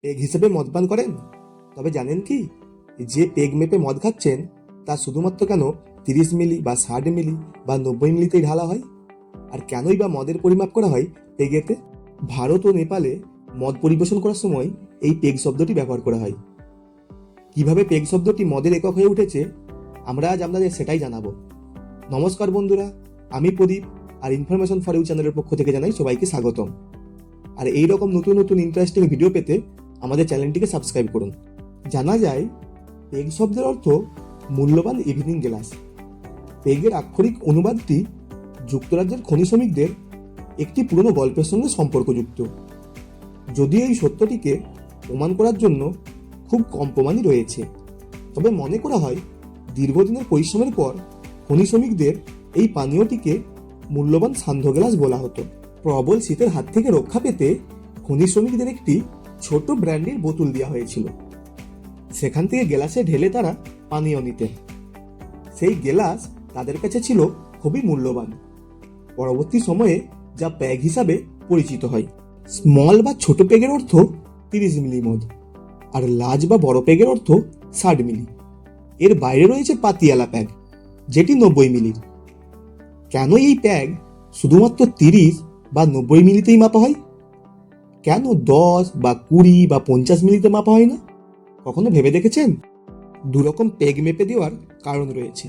Peg হিসেবে মদ পান করেন? তবে জানেন কি, যে পেগ মেপে মদ খাচ্ছেন তা শুধুমাত্র কেন 30 মিলি বা 60 মিলি বা 90 মিলিতেই ঢালা হয়? আর কেনই বা মদের পরিমাপ করা হয় পেগেতে? ভারত ও নেপালে মদ পরিবেশন করার সময় এই পেগ শব্দটি ব্যবহার করা হয়। কিভাবে পেগ শব্দটি মদের একক হয়ে উঠেছে আমরা আজ আপনাদের সেটাই জানাবো। নমস্কার বন্ধুরা, আমি প্রদীপ, আর ইনফরমেশন ফর ইউ চ্যানেলের পক্ষ থেকে জানাই সবাইকে স্বাগতম। আর এই রকম নতুন নতুন ইন্টারেস্টিং ভিডিও পেতে আমাদের চ্যানেলটিকে সাবস্ক্রাইব করুন। জানা যায় পেগ শব্দের অর্থ মূল্যবান ইভিনিং গ্লাস। পেগের আক্ষরিক অনুবাদটি যুক্তরাজ্যের খনি শ্রমিকদের একটি পুরনো গল্পের সঙ্গে সম্পর্কযুক্ত। যদিও এই সত্যটিকে প্রমাণ করার জন্য খুব কম প্রমাণই রয়েছে, তবে মনে করা হয় দীর্ঘদিনের পরিশ্রমের পর খনি শ্রমিকদের এই পানীয়টিকে মূল্যবান সান্ধ্য গ্লাস বলা হতো। প্রবল শীতের হাত থেকে রক্ষা পেতে খনি শ্রমিকদের একটি ছোট ব্র্যান্ডির বোতল দেওয়া হয়েছিল। সেখান থেকে গ্লাসে ঢেলে তারা পানীয় নিতেন। সেই গ্লাস তাদের কাছে ছিল খুবই মূল্যবান। পরবর্তী সময়ে যা প্যাগ হিসাবে পরিচিত হয়। স্মল বা ছোট পেগের অর্থ 30 মিলি মদ, আর লার্জ বা বড় পেগের অর্থ 60 মিলি। এর বাইরে রয়েছে পাতিয়ালা প্যাগ, যেটি 90 মিলির। কেন এই প্যাগ শুধুমাত্র 30 বা 90 মিলিতেই মাপা হয়? কেন 10 বা 20 বা 50 মিলিতে মাপা হয় না? কখনো ভেবে দেখেছেন? দুরকম পেগ মেপে দেওয়ার কারণ রয়েছে,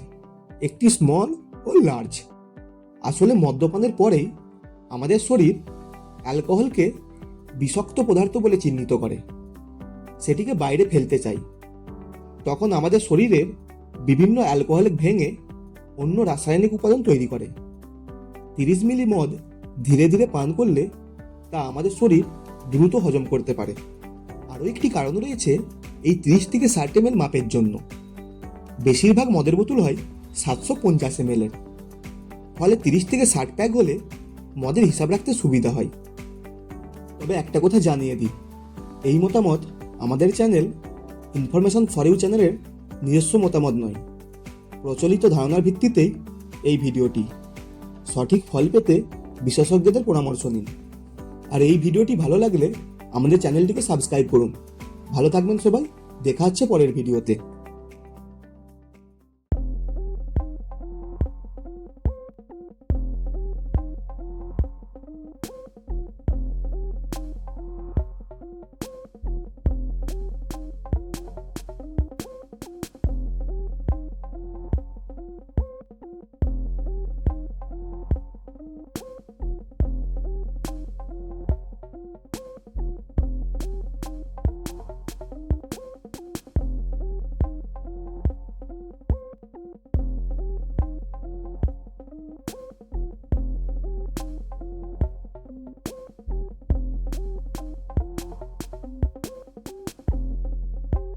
একটি স্মল ও লার্জ। আসলে মদ্যপানের পরেই আমাদের শরীর অ্যালকোহলকে বিষাক্ত পদার্থ বলে চিহ্নিত করে, সেটিকে বাইরে ফেলতে চাই। তখন আমাদের শরীরের বিভিন্ন অ্যালকোহলিক ভেঙে অন্য রাসায়নিক উপাদান তৈরি করে। 30 মিলি মদ ধীরে ধীরে পান করলে তা আমাদের শরীর দ্রুত হজম করতে পারে। আরও একটি কারণ রয়েছে এই 30 থেকে 60 ml মাপের জন্য। বেশিরভাগ মদের বোতল হয় 750 ml এর, ফলে 30 থেকে 60 প্যাক হলে মদের হিসাব রাখতে সুবিধা হয়। তবে একটা কথা জানিয়ে দিই, এই মতামত আমাদের চ্যানেল ইনফরমেশন ফর ইউ চ্যানেলের নিজস্ব মতামত নয়। প্রচলিত ধারণার ভিত্তিতেই এই ভিডিওটি। সঠিক ফল পেতে বিশেষজ্ঞদের পরামর্শ নিন। আর এই ভিডিওটি ভালো লাগলে আমাদের চ্যানেলটিকে সাবস্ক্রাইব করুন। ভালো থাকবেন সবাই, দেখা হচ্ছে পরের ভিডিওতে।